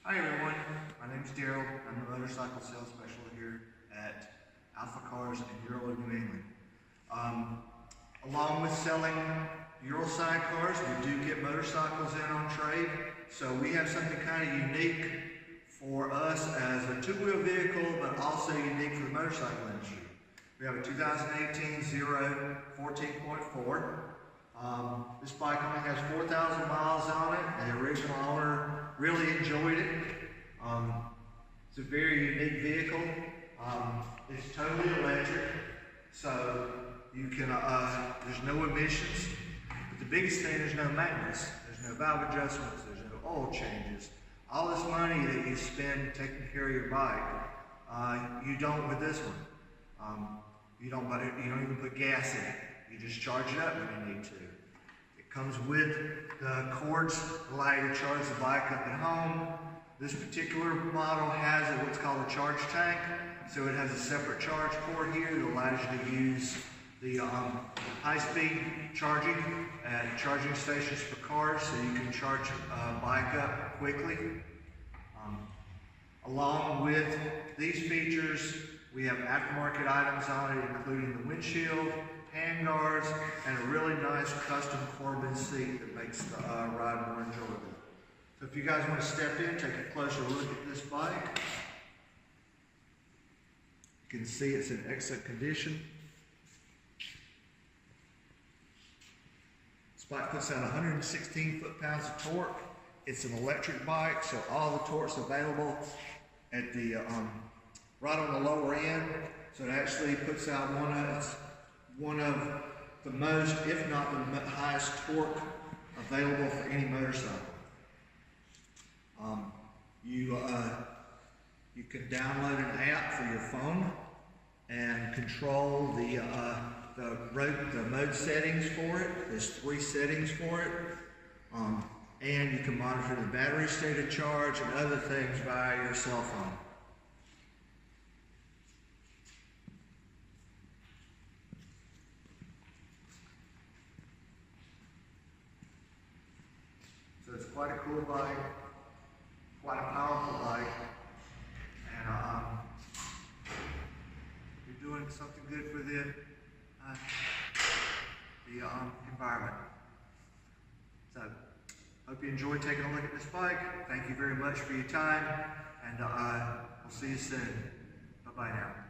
Hi everyone, my name is Daryl. I'm the motorcycle sales specialist here at AlphaCars Ural in New England. Along with selling Ural sidecars, we do get motorcycles in on trade. So we have something kind of unique for us as a two-wheel vehicle, but also unique for the motorcycle industry. We have a 2018 Zero 14.4. This bike only has 4,000 miles on it, and the original owner really enjoyed it. It's a very unique vehicle. It's totally electric, so you can, there's no emissions. But the biggest thing, there's no maintenance. There's no valve adjustments, there's no oil changes. All this money that you spend taking care of your bike, you don't with this one. You don't even put gas in it. You just charge it up when you need to. It comes with the cords that allow you to charge the bike up at home. This particular model has what's called a charge tank. So it has a separate charge port here that allows you to use the high-speed charging at charging stations for cars, so you can charge a bike up quickly. Along with these features, we have aftermarket items on it, including the windshield, hand guards, and a really nice custom Corbin seat that makes the ride more enjoyable. So if you guys want to step in, take a closer look at this bike. You can see it's in excellent condition. This bike puts out 116 foot-pounds of torque. It's an electric bike, so all the torque's available at the right on the lower end. So it actually puts out one of the most, if not the highest torque available for any motorcycle. You can download an app for your phone and control the mode settings for it. There's 3 settings for it. And you can monitor the battery state of charge and other things via your cell phone. So it's quite a cool bike, quite a powerful bike, and you're doing something good for the environment. So, hope you enjoyed taking a look at this bike. Thank you very much for your time, and we'll see you soon. Bye-bye now.